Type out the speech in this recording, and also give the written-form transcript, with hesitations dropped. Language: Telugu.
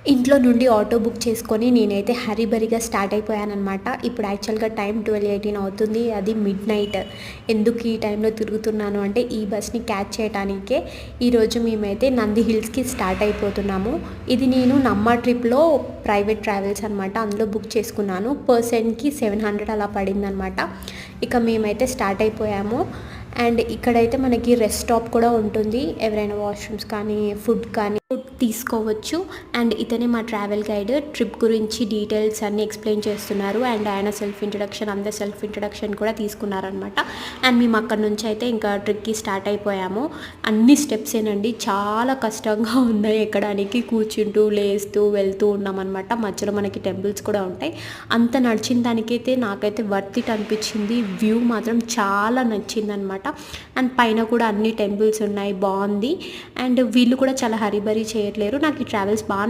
ఇంట్లో నుండి ఆటో బుక్ చేసుకొని నేనైతే హరీబరీగా స్టార్ట్ అయిపోయాననమాట. ఇప్పుడు యాక్చువల్‌గా టైం 12:18 అవుతుంది. అది మిడ్‌నైట్. ఎందుకు ఈ టైంలో తిరుగుతున్నాను అంటే ఈ బస్‌ని క్యాచ్ చేయటానికే ఈరోజు మేమైతే నంది హిల్స్‌కి స్టార్ట్ అయిపోతున్నాము. ఇది నేను నమ్మ ట్రిప్‌లో ప్రైవేట్ ట్రావెల్స్ అనమాట. అందులో బుక్ చేసుకున్నాను. పర్సన్‌కి 700 అలా పడిందనమాట. ఇక మేమైతే స్టార్ట్ అయిపోయాము. అండ్ ఇక్కడైతే మనకి రెస్ట్ స్టాప్ కూడా ఉంటుంది. ఎవరైనా వాష్‌రూమ్స్ కానీ, ఫుడ్ తీసుకోవచ్చు. అండ్ ఇతనే మా ట్రావెల్ గైడ్. ట్రిప్ గురించి డీటెయిల్స్ అన్నీ ఎక్స్ప్లెయిన్ చేస్తున్నారు. అండ్ ఆయన సెల్ఫ్ ఇంట్రడక్షన్, అందరి సెల్ఫ్ ఇంట్రడక్షన్ కూడా తీసుకున్నారనమాట. అండ్ మేము అక్కడ నుంచి అయితే ఇంకా ట్రిప్కి స్టార్ట్ అయిపోయాము. అన్ని స్టెప్సేనండి, చాలా కష్టంగా ఉన్నాయి ఎక్కడానికి. కూర్చుంటూ లేస్తూ వెళ్తూ ఉన్నామన్నమాట. మధ్యలో మనకి టెంపుల్స్ కూడా ఉంటాయి. అంత నడిచిన దానికైతే నాకైతే వర్త్ ఇట్ అనిపించింది. వ్యూ మాత్రం చాలా నచ్చిందనమాట. అండ్ పైన కూడా అన్ని టెంపుల్స్ ఉన్నాయి, బాగుంది. అండ్ వీళ్ళు కూడా చాలా హరీబరీ చేయట్లేరు. నాకు ఈ ట్రావెల్స్ బాగా